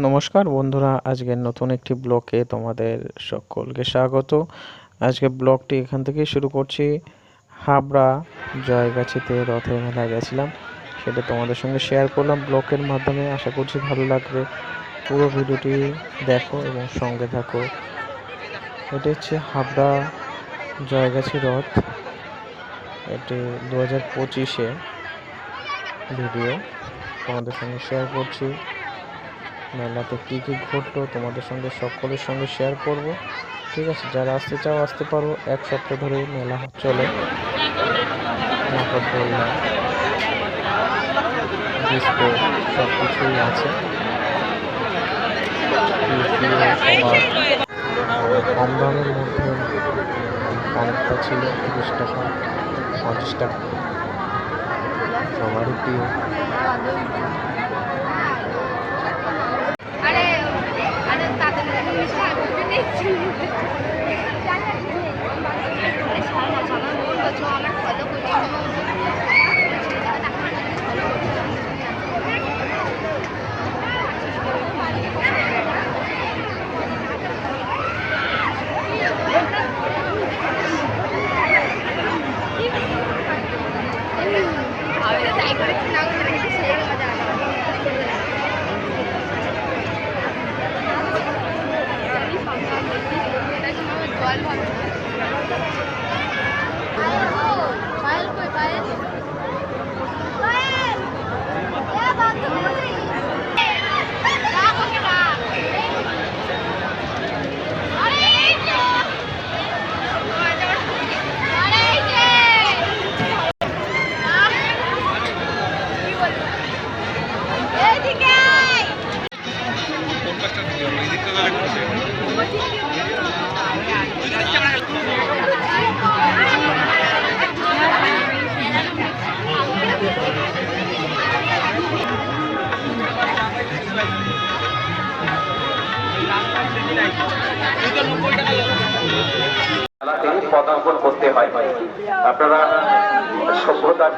নমস্কার বন্ধুরা, আজকের নতুন একটি ব্লগে তোমাদের সকলকে স্বাগত। আজকে ব্লগটি এখান থেকেই শুরু করছি। হাবড়া জয়গাছিতে রথের মেলায় গেছিলাম, সেটা তোমাদের সঙ্গে শেয়ার করলাম ব্লগের মাধ্যমে। আশা করছি ভালো লাগবে। পুরো ভিডিওটি দেখো এবং সঙ্গে থাকো। এটা হচ্ছে হাবড়া জয়গাছি রথ। এটি 2025-এ ভিডিও তোমাদের সঙ্গে শেয়ার করছি। মেলাতে কী কী ঘটলো তোমাদের সঙ্গে সকলের সঙ্গে শেয়ার করব। ঠিক আছে, যারা আসতে চাও আসতে পারো। এক সপ্তাহ ধরে মেলা চলে। নাগরদোলনা, ডিস্কো সব কিছুই আছে। কম দামের মধ্যে অনেকটা ছিল, 30 টাকা 50 টাকা, সবারই প্রিয়। পদার্পণ করতে হয়। আপনারা সভ্যতার